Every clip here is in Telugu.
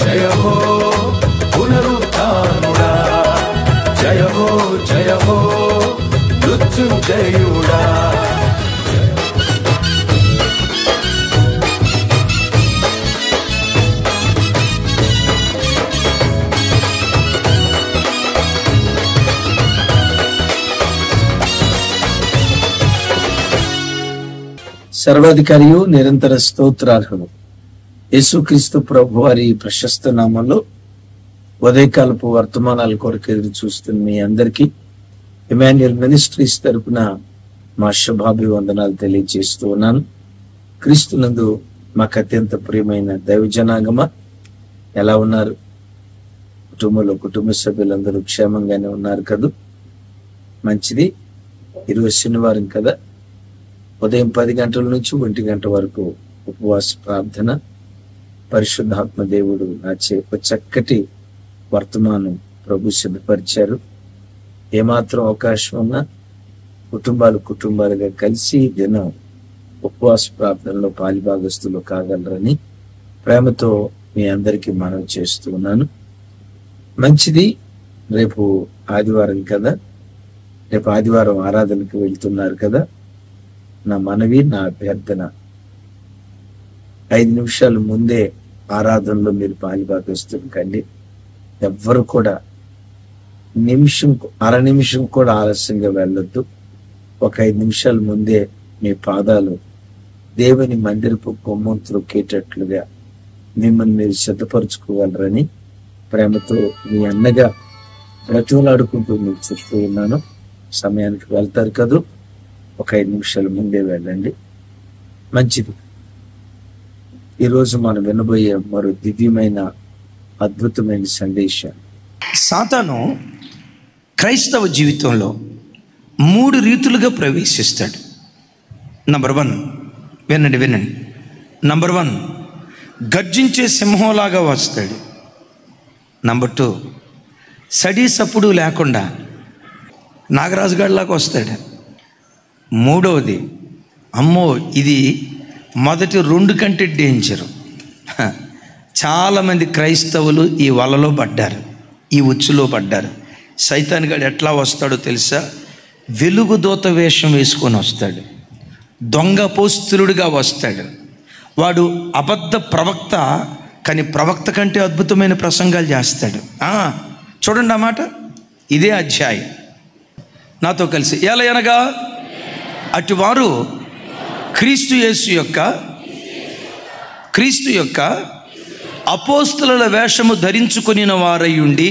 జయ హో పునరుత్థానుడా, జయ హో మృత్యుంజయుడా. సర్వాధికారియు నిరంతర స్తోత్రార్హుడు యేసుక్రీస్తు ప్రభు వారి ప్రశస్త నామంలో ఉదయకాలపు వర్తమానాల కొరకు ఎదురు చూస్తున్న మీ అందరికీ ఇమాన్యుయల్ మినిస్ట్రీస్ తరపున మా శుభాభివందనాలు తెలియజేస్తూ ఉన్నాను. క్రీస్తునందు మాకు అత్యంత ప్రియమైన దైవజనాంగమ, ఎలా ఉన్నారు? కుటుంబ సభ్యులందరూ క్షేమంగానే ఉన్నారు కదూ? మంచిది. ఈరోజు శనివారం కదా, ఉదయం 10 గంటల నుంచి 1 గంట వరకు ఉపవాస ప్రార్థన. పరిశుద్ధాత్మ దేవుడు నాచే ఒక చక్కటి వర్తమానం ప్రభు సిద్ధపరిచారు. ఏమాత్రం అవకాశం ఉన్నా కుటుంబాలుగా కలిసి దినం ఉపవాస ప్రార్థనలో పాలిభాగస్తులు కాగలరని ప్రేమతో మీ అందరికీ మనవి చేస్తూ ఉన్నాను. మంచిది. రేపు ఆదివారం కదా, రేపు ఆదివారం ఆరాధనకు వెళ్తున్నారు కదా. నా మనవి, నా అభ్యర్థన, 5 నిమిషాల ముందే ఆరాధనలో మీరు పాలిభాగస్తులు కండి. ఎవ్వరు కూడా అర నిమిషం కూడా ఆలస్యంగా వెళ్ళొద్దు. ఒక 5 నిమిషాల ముందే మీ పాదాలు దేవుని మందిరపు గుమ్మం త్రొక్కేటట్లుగా మిమ్మల్ని మీరు సిద్ధపరచుకోగలరని ప్రేమతో మీ అన్నగా బ్రతిమలాడుకుంటూ మీకు చెప్తూ ఉన్నాను. సమయానికి వెళ్తారు కదూ, ఒక 5 నిమిషాల ముందే వెళ్ళండి. మంచిది. ఈరోజు మనం వినబోయే మరో దివ్యమైన అద్భుతమైన సందేశం. సాతాను క్రైస్తవ జీవితంలో 3 రీతులుగా ప్రవేశిస్తాడు. నంబర్ 1, వినండి. నంబర్ 1, గర్జించే సింహంలాగా వస్తాడు. నంబర్ 2, సడి సప్పుడు లేకుండా నాగరాజుగాడిలాగా వస్తాడు. 3వది, అమ్మో ఇది మొదటి 2 కంటే డేంజరు. చాలామంది క్రైస్తవులు ఈ వలలో పడ్డారు, ఈ ఉచ్చులో పడ్డారు. సైతాన్ గాడు ఎట్లా వస్తాడో తెలుసా? వెలుగుదూత వేషం వేసుకొని వస్తాడు, దొంగ అపోస్తలుడిగా వస్తాడు. వాడు అబద్ధ ప్రవక్త, కానీ ప్రవక్త కంటే అద్భుతమైన ప్రసంగాలు చేస్తాడు. చూడండి ఆ మాట, ఇదే అధ్యాయం నాతో కలిసి. ఎలాగనగా అటువారు క్రీస్తు యొక్క అపోస్తలుల వేషము ధరించుకొనిన వారై ఉండి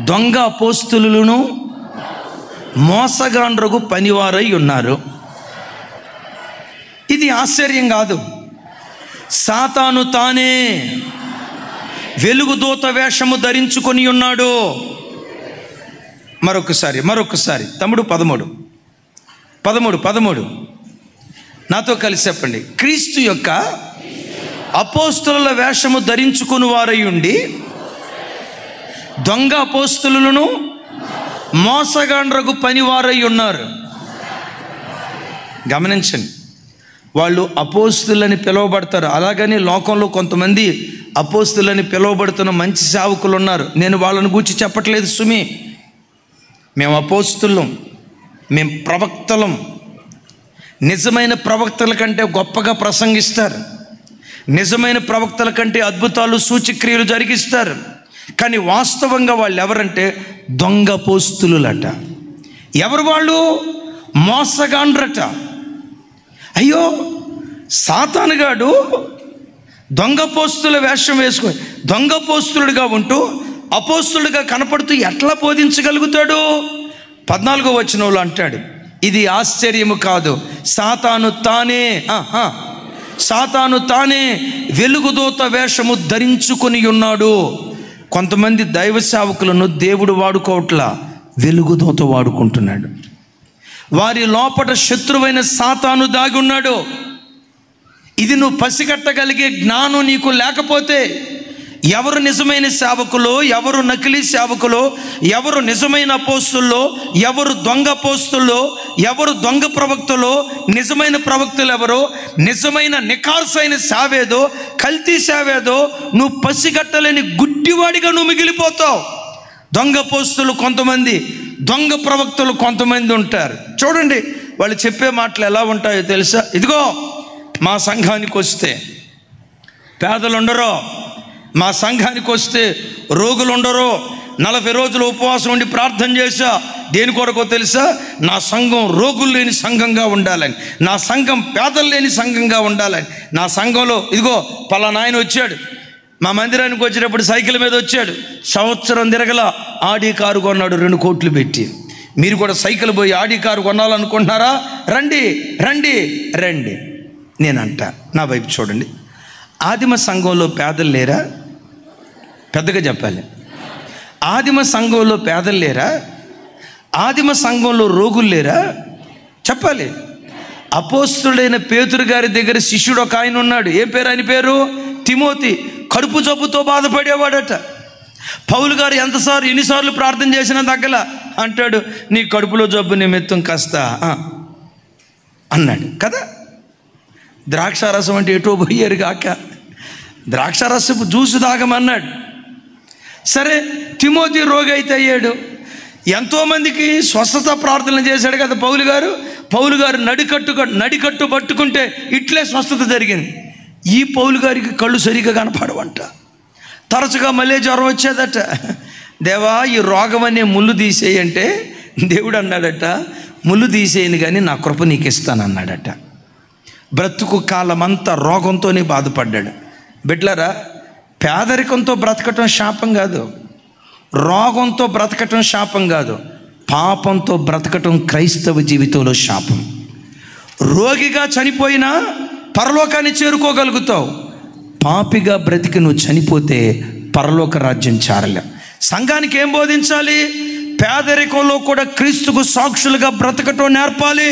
దొంగ అపోస్తలులను మోసగాండ్రకు పనివారై ఉన్నారు. ఇది ఆశ్చర్యం కాదు. సాతాను తానే వెలుగుదూత వేషము ధరించుకొని ఉన్నాడు. మరొకసారి తమ్ముడు 13 నాతో కలిసి చెప్పండి. క్రీస్తు యొక్క అపోస్తలుల వేషము ధరించుకుని వారై ఉండి దొంగ అపోస్తలులను మోసగాండ్రకు పనివారై ఉన్నారు. గమనించండి, వాళ్ళు అపోస్తులని పిలువబడతారు. అలాగని లోకంలో కొంతమంది అపోస్తులని పిలువబడుతున్న మంచి సేవకులు ఉన్నారు. నేను వాళ్ళని గూర్చి చెప్పట్లేదు సుమి. మేము అపోస్తులం, మేము ప్రవక్తలం. నిజమైన ప్రవక్తల కంటే గొప్పగా ప్రసంగిస్తారు, నిజమైన ప్రవక్తల కంటే అద్భుతాలు సూచక్రియలు జరిగిస్తారు. కానీ వాస్తవంగా వాళ్ళు ఎవరంటే దొంగ అపోస్తులులట. ఎవరు వాళ్ళు? మోసగాండ్రట. అయ్యో, సాతానుగాడు దొంగ అపోస్తుల వేషం వేసుకొని దొంగ అపోస్తులుడిగా ఉంటూ అపోస్తులుడిగా కనపడుతూ ఎట్లా బోధించగలుగుతాడు? 14వ వచనంలో అంటాడు, ఇది ఆశ్చర్యము కాదు, సాతాను తానే వెలుగుదూత వేషము ధరించుకొని ఉన్నాడు. కొంతమంది దైవ సేవకులను దేవుడు వాడుకోవట్లా, వెలుగుదూత వాడుకుంటున్నాడు. వారి లోపట శత్రువైన సాతాను దాగి ఉన్నాడు. ఇది నువ్వు పసిగట్టగలిగే జ్ఞానం నీకు లేకపోతే ఎవరు నిజమైన సేవకులో, ఎవరు నకిలీ సేవకులో, ఎవరు నిజమైన అపోస్తుల్లో, ఎవరు దొంగ అపోస్తుల్లో, ఎవరు దొంగ ప్రవక్తలో, నిజమైన ప్రవక్తలు ఎవరో, నిజమైన నికార్సైన సేవేదో, కల్తీ సేవేదో నువ్వు పసిగట్టలేని గుడ్డివాడిగా నువ్వు మిగిలిపోతావు. దొంగ అపోస్తులు కొంతమంది, దొంగ ప్రవక్తలు కొంతమంది ఉంటారు. చూడండి వాళ్ళు చెప్పే మాటలు ఎలా ఉంటాయో తెలుసా? ఇదిగో మా సంఘానికి వస్తే పేదలు ఉండరు, మా సంఘానికి వస్తే రోగులు ఉండరు, 40 రోజులు ఉపవాసం ఉండి ప్రార్థన చేశా. దేని కొరకో తెలుసా? నా సంఘం రోగులు లేని సంఘంగా ఉండాలని, నా సంఘం పేదలు లేని సంఘంగా ఉండాలని. నా సంఘంలో ఇదిగో పలానా ఆయన వచ్చాడు, మా మందిరానికి వచ్చేటప్పుడు సైకిల్ మీద వచ్చాడు, సంవత్సరం తిరగల ఆడి కారు కొన్నాడు 2 కోట్లు పెట్టి. మీరు కూడా సైకిల్ పోయి ఆడి కారు కొనాలనుకుంటున్నారా? రండి రండి రండి. నేనంట, నా వైపు చూడండి, ఆదిమ సంఘంలో పేదలు లేరా? పెద్దగా చెప్పాలి. ఆదిమ సంఘంలో పేదలు లేరా? ఆదిమ సంఘంలో రోగులు లేరా? చెప్పాలి. అపోస్తుడైన పేతురు గారి దగ్గర శిష్యుడు ఒక ఆయన ఉన్నాడు. ఏం పేరు ఆయన పేరు? తిమోతి. కడుపు జబ్బుతో బాధపడేవాడట. పౌలు గారు ఎన్నిసార్లు ప్రార్థన చేసినా తగ్గల. అంటాడు, నీ కడుపులో జబ్బు నిమిత్తం కాస్త అన్నాడు కదా. ద్రాక్షారసం అంటే ఎటో పోయారు కాక ద్రాక్షారసపు జ్యూసు తాగమన్నాడు. సరే, తిమోతి రోగి అయితే అయ్యాడు. ఎంతోమందికి స్వస్థత ప్రార్థనలు చేశాడు కదా పౌలు గారు నడికట్టు పట్టుకుంటే ఇట్లే స్వస్థత జరిగింది. ఈ పౌలు గారికి కళ్ళు సరిగా కనపడవంట, తరచుగా మళ్ళీ జ్వరం వచ్చేదట. దేవా ఈ రోగం అనే ముళ్ళు తీసేయంటే దేవుడు అన్నాడట, ముళ్ళు తీసేయను కానీ నా కృప నీకు ఇస్తానన్నాడట. బ్రతుకు కాలమంతా రోగంతోనే బాధపడ్డాడు. బిడ్డలారా, పేదరికంతో బ్రతకటం శాపం కాదు, రోగంతో బ్రతకటం శాపం కాదు, పాపంతో బ్రతకటం క్రైస్తవ జీవితంలో శాపం. రోగిగా చనిపోయినా పరలోకాన్ని చేరుకోగలుగుతావు, పాపిగా బ్రతికి నువ్వు చనిపోతే పరలోక రాజ్యం చేరలేవు. సంఘానికి ఏం బోధించాలి? పేదరికంలో కూడా క్రీస్తుకు సాక్షులుగా బ్రతకటం నేర్పాలి.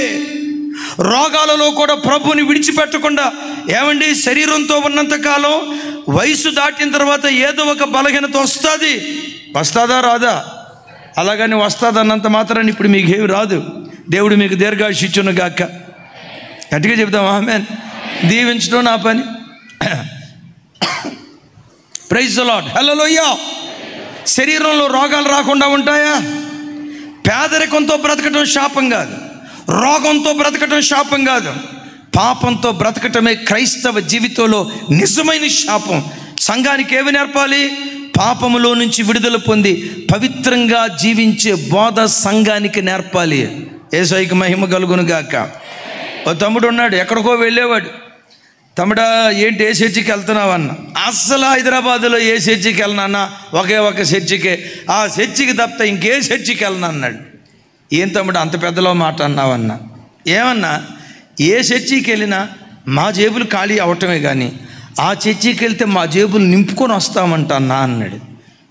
రోగాలలో కూడా ప్రభువుని విడిచిపెట్టకుండా. ఏమండి, శరీరంతో ఉన్నంతకాలం వయసు దాటిన తర్వాత ఏదో ఒక బలహీనత వస్తుందా రాదా? అలాగని వస్తుందన్నంత మాత్రాన్ని ఇప్పుడు మీకు ఏమి రాదు. దేవుడు మీకు దీర్ఘాయుష్షు ఇచ్చును గాక. గట్టిగా చెప్తాం ఆమేన్. దీవించడం నా పని. Praise the Lord. హల్లెలూయా. శరీరంలో రోగాలు రాకుండా ఉంటాయా? పేదరికంతో బ్రతకటం శాపం కాదు, రోగంతో బ్రతకటం శాపం కాదు, పాపంతో బ్రతకటమే క్రైస్తవ జీవితంలో నిజమైన శాపం. సంఘానికి ఏమి నేర్పాలి? పాపములో నుంచి విడుదల పొంది పవిత్రంగా జీవించే బోధ సంఘానికి నేర్పాలి. యేసయ్యకి మహిమ కలుగును గాక. ఓ తమ్ముడు ఉన్నాడు, ఎక్కడికో వెళ్ళేవాడు. తమ్ముడా ఏంటి ఏ చర్చికి వెళ్తున్నావు అన్న. అస్సలు హైదరాబాదులో ఏ చర్చికి వెళ్ళనన్నా, ఒకే ఒక చర్చికే, ఆ చర్చికి తప్ప ఇంకే చర్చికి వెళ్ళను అన్నాడు. ఏం తమ్ముడు అంత పెద్దలో మాట అన్నావన్నా? ఏమన్నా, ఏ చర్చికి వెళ్ళినా మా జేబులు ఖాళీ అవటమే కానీ ఆ చర్చికి వెళ్తే మా జేబులు నింపుకొని వస్తామంట అన్నా అన్నాడు.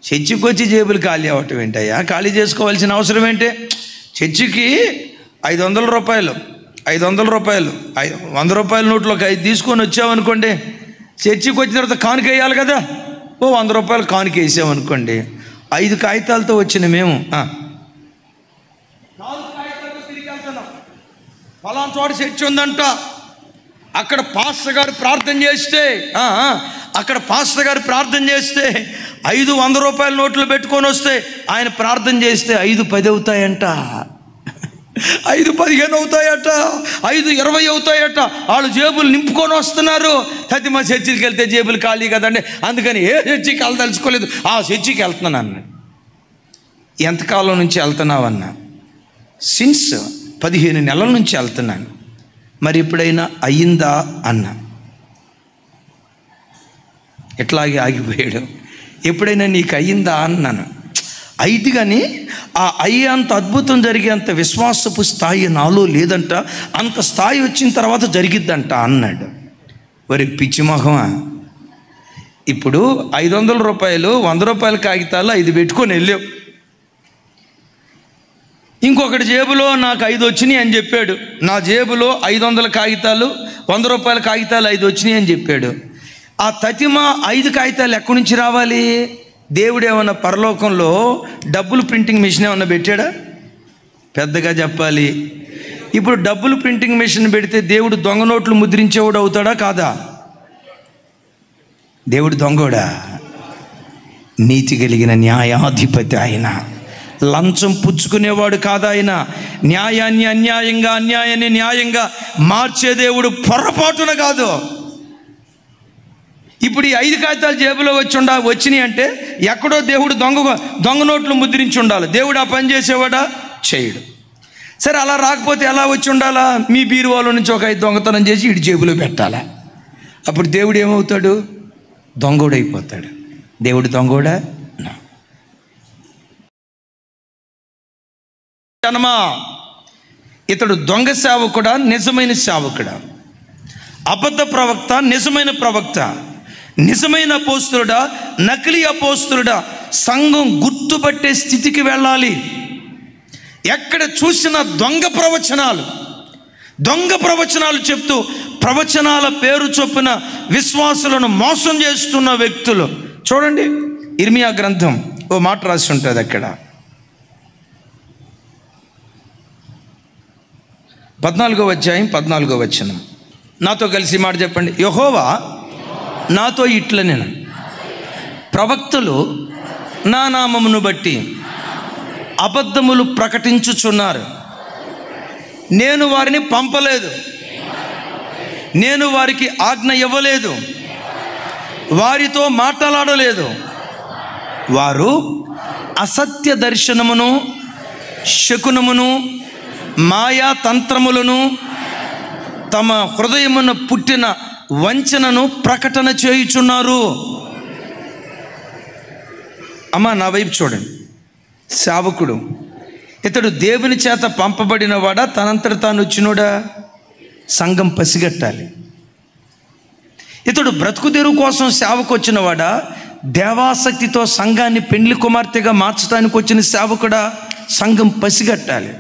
చర్చికి వచ్చి జేబులు ఖాళీ అవటం ఏంటయ్యా? ఖాళీ చేసుకోవాల్సిన అవసరం ఏంటి? చర్చికి 500 రూపాయలు 100 రూపాయల నోట్లు ఒక 5 తీసుకొని వచ్చామనుకోండి, చర్చికి వచ్చిన తర్వాత కానుక వేయాలి కదా. ఓ 100 రూపాయలు కానుక వేసామనుకోండి, 5 కాగితాలతో వచ్చిన మేము 4 కాగితాలతో తిరిగి వెళ్తున్నాం. ఫలానా చోట చర్చి ఉందంట, అక్కడ పాస్టర్ గారు ప్రార్థన చేస్తే 5 100 రూపాయల నోట్లు పెట్టుకొని వస్తే ఆయన ప్రార్థన చేస్తే 5 10 అవుతాయంట, 5 15 అవుతాయట, 5 20 అవుతాయట. వాళ్ళు జేబులు నింపుకొని వస్తున్నారు. తది మా చర్చికి వెళ్తే జేబులు ఖాళీ కదండి, అందుకని ఏ చర్చికి వెళ్ళదలుచుకోలేదు, ఆ చర్చికి వెళ్తున్నాను అన్నాడు. ఎంతకాలం నుంచి వెళ్తున్నావు అన్నా? సిన్స్ 15 నెలల నుంచి వెళ్తున్నాను. మరి ఎప్పుడైనా అయ్యిందా అన్నా? ఎట్లాగే ఆగిపోయాడు. ఎప్పుడైనా నీకు అయ్యిందా అన్నాను. అయితే కానీ ఆ అయ్యేంత అద్భుతం జరిగేంత విశ్వాసపు స్థాయి నాలో లేదంట, అంత స్థాయి వచ్చిన తర్వాత జరిగిద్దంట అన్నాడు. వరి పిచ్చి మొహమా, ఇప్పుడు 500 రూపాయలు 100 రూపాయల కాగితాలు 5 పెట్టుకొని వెళ్ళావు, ఇంకొకటి జేబులో నాకు 5 వచ్చినాయి అని చెప్పాడు. నా జేబులో 500 కాగితాలు 100 రూపాయల కాగితాలు 5 వచ్చినాయి అని చెప్పాడు. ఆ తతిమ 5 కాగితాలు ఎక్కడి నుంచి రావాలి? దేవుడు ఏమన్నా పరలోకంలో డబ్బులు ప్రింటింగ్ మిషన్ ఏమన్నా పెట్టాడా? పెద్దగా చెప్పాలి. ఇప్పుడు డబ్బులు ప్రింటింగ్ మిషన్ పెడితే దేవుడు దొంగ నోట్లు ముద్రించేవాడు అవుతాడా కాదా? దేవుడు దొంగోడా? నీతి కలిగిన న్యాయాధిపతి ఆయన. లంచం పుచ్చుకునేవాడు కాదా ఆయన. న్యాయాన్ని అన్యాయంగా, అన్యాయాన్ని న్యాయంగా మార్చే దేవుడు పొరపాటున కాదు. ఇప్పుడు ఈ 5 కాగితాలు జేబులో వచ్చినాయి అంటే ఎక్కడో దేవుడు దొంగ నోట్లు ముద్రించి ఉండాలి. దేవుడు ఆ పని చేసేవాడా? చేయడు. సరే, అలా రాకపోతే ఎలా వచ్చి ఉండాలా? మీ బీరువాలో నుంచి ఒక 5 దొంగతనం చేసి ఇటు జేబులో పెట్టాలా? అప్పుడు దేవుడు ఏమవుతాడు? దొంగోడైపోతాడు. దేవుడు దొంగోడా? జనమా, ఇతడు దొంగ సేవకుడా, నిజమైన సేవకుడా? అబద్ధ ప్రవక్త, నిజమైన ప్రవక్త? నిజమైన అపోస్తులుడా, నకిలీ అపోస్తులుడా? సంఘం గుర్తుపట్టే స్థితికి వెళ్ళాలి. ఎక్కడ చూసిన దొంగ ప్రవచనాలు చెప్తూ ప్రవచనాల పేరు చొప్పున విశ్వాసులను మోసం చేస్తున్న వ్యక్తులు చూడండి. ఇర్మియా గ్రంథం ఓ మాట రాసి ఉంటుంది అక్కడ, 14వ అధ్యాయం 14వ వచనం. నాతో కలిసి మాట చెప్పండి. యెహోవా నాతో ఇట్లనెను, ప్రవక్తలు నా నామమును బట్టి అబద్ధములు ప్రకటించుచున్నారు. నేను వారిని పంపలేదు, నేను వారికి ఆజ్ఞ ఇవ్వలేదు, వారితో మాట్లాడలేదు. వారు అసత్య దర్శనమును, శకునమును, మాయా తంత్రములను, తమ హృదయమున పుట్టిన వంచనను ప్రకటన చేయుచున్నారు. అమ్మా, నా వైపు చూడండి. సేవకుడు ఇతడు దేవుని చేత పంపబడిన వాడా, తనంతట తాను వచ్చినోడా? సంఘం పసిగట్టాలి. ఇతడు బ్రతుకు తెరువు కోసం సేవకు వచ్చిన వాడా, దేవాసక్తితో సంఘాన్ని పెండ్లి కుమార్తెగా మార్చడానికి వచ్చిన సేవకుడా? సంఘం పసిగట్టాలి.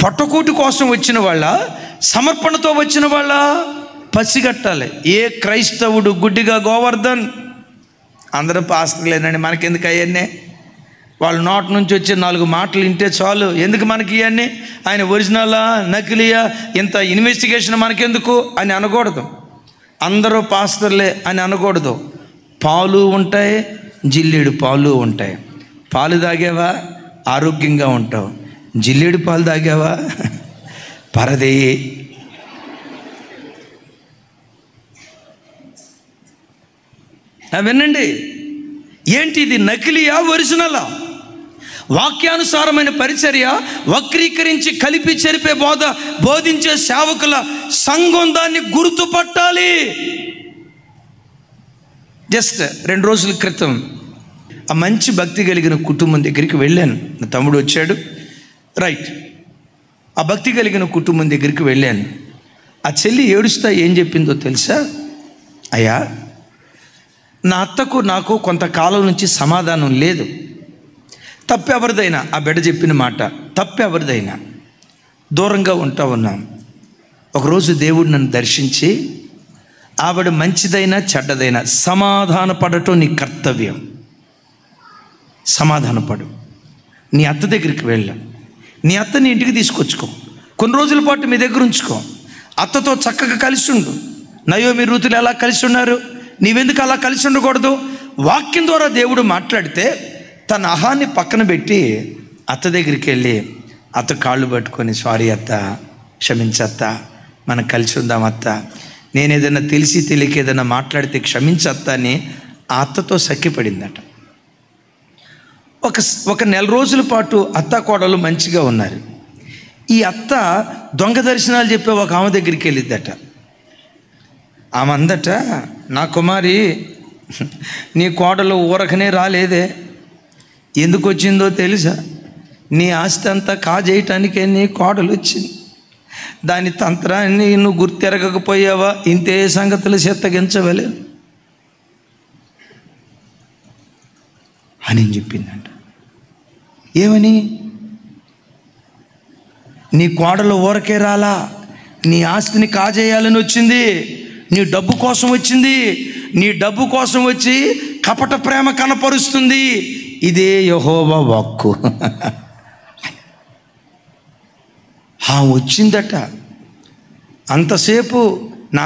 పొట్టకూటి కోసం వచ్చిన వాళ్ళ, సమర్పణతో వచ్చిన వాళ్ళ? పసిగట్టాలి. ఏ క్రైస్తవుడు గుడ్డిగా గోవర్ధన్ అందరూ పాస్టర్లేనండి, మనకెందుకు అవన్నీ? వాళ్ళ నోటి నుంచి వచ్చే 4 మాటలు వింటే చాలు. ఎందుకు మనకి ఇవన్నీ? ఆయన ఒరిజినలా నకిలీయా, ఇంత ఇన్వెస్టిగేషన్ మనకెందుకు అని అనకూడదు. అందరూ పాస్టర్లే అని అనకూడదు. పాలు ఉంటాయి, జిల్లేడు పాలు ఉంటాయి. పాలు తాగావా ఆరోగ్యంగా ఉంటావు, జిల్లేడు పాలు తాగావా పరదే. వినండి, ఏంటి ఇది? నకిలీయా, ఒరిజినలా? వాక్యానుసారమైన పరిచర్య, వక్రీకరించి కలిపి చెరిపే బోధించే సేవకుల సంఘం దాన్ని గుర్తుపట్టాలి. జస్ట్ 2 రోజుల క్రితం ఆ మంచి భక్తి కలిగిన కుటుంబం దగ్గరికి వెళ్ళాను. నా తమ్ముడు వచ్చాడు. రైట్, ఆ భక్తి కలిగిన కుటుంబం దగ్గరికి వెళ్ళాను. ఆ చెల్లి ఏడుస్తా ఏం చెప్పిందో తెలుసా? అయ్యా, నా అత్తకు నాకు కొంతకాలం నుంచి సమాధానం లేదు. తప్పెవరిదైనా, ఆ బిడ్డ చెప్పిన మాట, తప్పెవరిదైనా దూరంగా ఉంటా ఉన్నాం. ఒకరోజు దేవుడు నన్ను దర్శించి, ఆవిడ మంచిదైనా చెడ్డదైనా సమాధానపడటం నీ కర్తవ్యం. సమాధానపడు. నీ అత్త దగ్గరికి వెళ్ళు, నీ అత్తని ఇంటికి తీసుకొచ్చుకో, కొన్ని రోజుల పాటు మీ దగ్గర ఉంచుకో, అత్తతో చక్కగా కలిసి ఉండు. నయోమి, రూతులు ఎలా కలిసి ఉన్నారు? నీవెందుకు అలా కలిసి ఉండకూడదు? వాక్యం ద్వారా దేవుడు మాట్లాడితే తన అహాన్ని పక్కన పెట్టి అత్త దగ్గరికి వెళ్ళి అత్త కాళ్ళు పట్టుకొని, సారీ అత్త, క్షమించత్త, మనం కలిసి ఉందాం అత్త, నేను ఏదైనా తెలిసి తెలియక ఏదైనా మాట్లాడితే క్షమించత్త అని ఆ అత్తతో సఖ్యపడిందట. ఒక నెల రోజుల పాటు అత్త కోడలు మంచిగా ఉన్నారు. ఈ అత్త దొంగ దర్శనాలు చెప్పే ఒక ఆమె దగ్గరికి వెళ్ళిద్దట. ఆమె అందట, నా కుమారి, నీ కోడలు ఊరకనే రాలేదే, ఎందుకు వచ్చిందో తెలుసా? నీ ఆస్తి అంతా కాజేయటానికే నీ కోడలు వచ్చింది. దాని తంత్రాన్ని నువ్వు గుర్తెరగకపోయావా? ఇంతే సంగతులు చెత్తగించవలే అని చెప్పిందంట. ఏమని? నీ కోడలు ఊరకే రాలా, నీ ఆస్తిని కాజేయాలని వచ్చింది, నీ డబ్బు కోసం వచ్చింది, నీ డబ్బు కోసం వచ్చి కపట ప్రేమ కనపరుస్తుంది. ఇదే యెహోవా వాక్కు. వచ్చిందట. అంతసేపు నా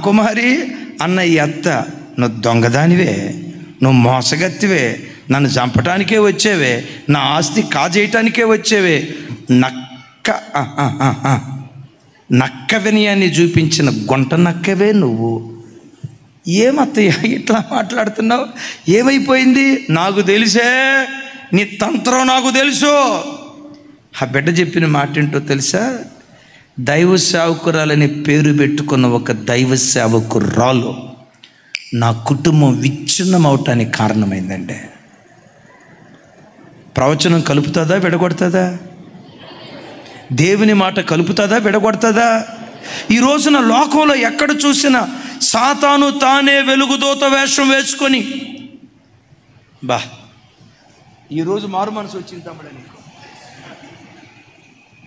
కుమారి అన్న ఈ అత్త, నువ్వు దొంగదానివే, నువ్వు మోసగత్తివే, నన్ను చంపటానికే వచ్చేవే, నా ఆస్తి కాజేయటానికే వచ్చేవే, నక్క వినయాన్ని చూపించిన గుంట నక్కవే నువ్వు. ఏమత్తయ్య ఇట్లా మాట్లాడుతున్నావు? ఏమైపోయింది? నాకు తెలిసే, నీ తంత్రం నాకు తెలుసు. ఆ బిడ్డ చెప్పిన మాట ఏంటో తెలుసా? దైవ సేవకురాలని పేరు పెట్టుకున్న ఒక దైవ సేవకురాలు నా కుటుంబం విచ్ఛిన్నం అవటానికి కారణమైందంటే. ప్రవచనం కలుపుతుందా విడగొడుతుందా? దేవుని మాట కలుపుతుందా విడగొడుతుందా? ఈ రోజున లోకంలో ఎక్కడ చూసినా సాతాను తానే వెలుగుదోత వేషం వేసుకొని, ఈరోజు మారు మనసు వచ్చింది తమ్ముడు. నీకు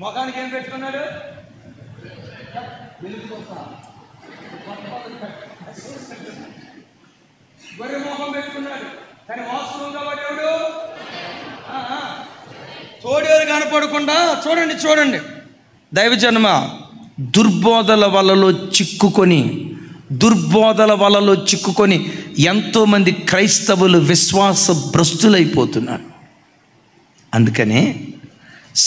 మొఖానికి ఏం పెట్టుకున్నాడు? గొర్రె మొఖం పెట్టుకున్నాడు. కానీ వాస్తవంగా వాడేవాడు తోడేరు కనపడకుండా. చూడండి దైవజన్మ దుర్బోధల వలలో చిక్కుకొని ఎంతోమంది క్రైస్తవులు విశ్వాస భ్రష్టులైపోతున్నారు. అందుకనే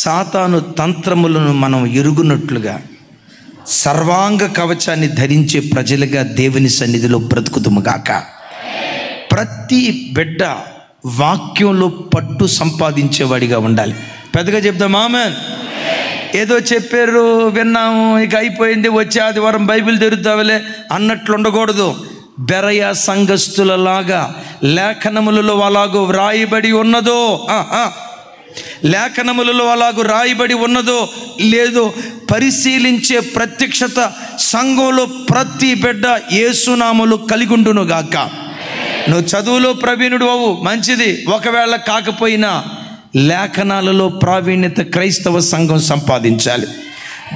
సాతాను తంత్రములను మనం ఎరుగునట్లుగా సర్వాంగ కవచాన్ని ధరించే ప్రజలుగా దేవుని సన్నిధిలో బ్రతుకుతుముగాక. ప్రతి బిడ్డ వాక్యంలో పట్టు సంపాదించేవాడిగా ఉండాలి. పెద్దగా చెప్దాం ఆమేన్. ఏదో చెప్పారు, విన్నాము, ఇక అయిపోయింది, వచ్చే ఆదివారం బైబిల్ తెరుద్దాంలే అన్నట్లు ఉండకూడదు. బెరయ సంఘస్థులలాగా లేఖనములలో అలాగూ వ్రాయబడి ఉన్నదో, లేఖనములలో అలాగూ రాయబడి ఉన్నదో లేదో పరిశీలించే ప్రత్యక్షత సంఘంలో ప్రతి బిడ్డ యేసునామములు కలిగుండును గాక. నువ్వు చదువులో ప్రవీణుడు అవు, మంచిది. ఒకవేళ కాకపోయినా లేఖనాలలో ప్రావీణ్యత క్రైస్తవ సంఘం సంపాదించాలి.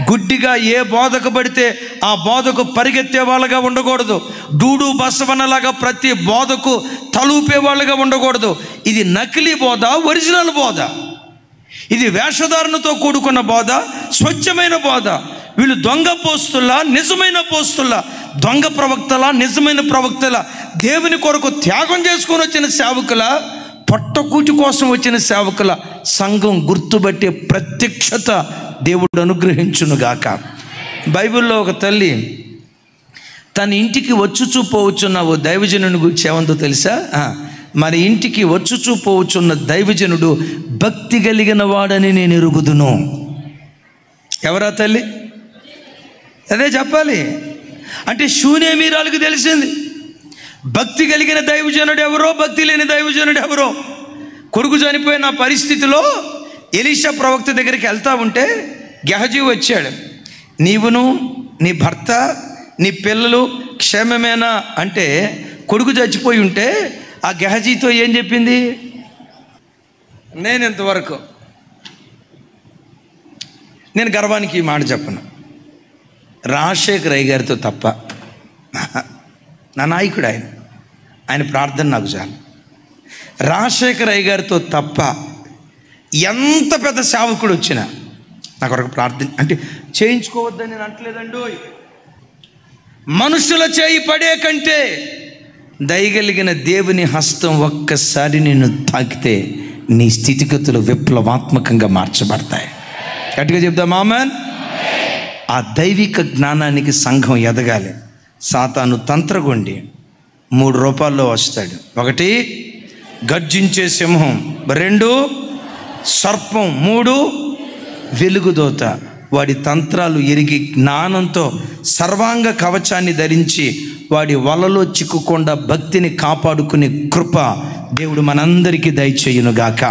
గుడ్డిగా ఏ బోధకు పడితే ఆ బోధకు పరిగెత్తే వాళ్ళగా ఉండకూడదు. డూడు బసవనలాగా ప్రతి బోధకు తలూపే వాళ్ళగా ఉండకూడదు. ఇది నకిలీ బోధ, ఒరిజినల్ బోధ. ఇది వేషధారణతో కూడుకున్న బోధ, స్వచ్ఛమైన బోధ. వీళ్ళు దొంగ పోస్తుల్లా, నిజమైన పోస్తుల్లా, దొంగ ప్రవక్తలా, నిజమైన ప్రవక్తలా, దేవుని కొరకు త్యాగం చేసుకొని వచ్చిన సేవకుల, పొట్టకూటి కోసం వచ్చిన సేవకుల సంఘం గుర్తుపట్టే ప్రత్యక్షత దేవుడు అనుగ్రహించునుగాక. బైబిల్లో ఒక తల్లి తన ఇంటికి వచ్చుచూ పోవచ్చున్న ఓ దైవజనుని గురించి ఏమందో తెలుసా? మన ఇంటికి వచ్చుచూ పోవచ్చున్న దైవజనుడు భక్తి కలిగిన వాడని నేను ఎరుగుదును. ఎవరా తల్లి? అదే చెప్పాలి. అంటే శూన్యమీరాలకు తెలిసింది భక్తి కలిగిన దైవజనుడు ఎవరో, భక్తి లేని దైవజనుడు ఎవరో. కొడుకు చనిపోయిన పరిస్థితిలో ఎలీషా ప్రవక్త దగ్గరికి వెళ్తా ఉంటే గెహజీ వచ్చాడు. నీవును నీ భర్త నీ పిల్లలు క్షేమమేనా అంటే, కొడుకు చచ్చిపోయి ఉంటే ఆ గెహజీతో ఏం చెప్పింది? నేను ఇంతవరకు నేను గర్వానికి ఈ మాట చెప్పను, రాజశేఖర్ అయ్య గారితో తప్ప, నా నాయకుడు ఆయన ప్రార్థన నాకు చాలు. రాజశేఖర్ అయ్య గారితో తప్ప ఎంత పెద్ద సేవకుడు వచ్చినా నా కొరకు ప్రార్థన అంటే చేయించుకోవద్దని నేను అంటలేదండి. మనుషుల చేయి పడే కంటే దయగలిగిన దేవుని హస్తం ఒక్కసారి నిన్ను తాకితే నీ స్థితిగతులు విప్లవాత్మకంగా మార్చబడతాయి. గట్టిగా చెప్దాం ఆమేన్. ఆ దైవిక జ్ఞానానికి సంఘం ఎదగాలి. సాతాను తంత్రగొండి 3 రూపాల్లో వస్తాడు. 1 గర్జించే సింహం, 2 సర్పం, 3 వెలుగుదోత. వాడి తంత్రాలు ఎరిగి జ్ఞానంతో సర్వాంగ కవచాన్ని ధరించి వాడి వలలో చిక్కుకుండా భక్తిని కాపాడుకునే కృప దేవుడు మనందరికీ దయచేయునుగాక.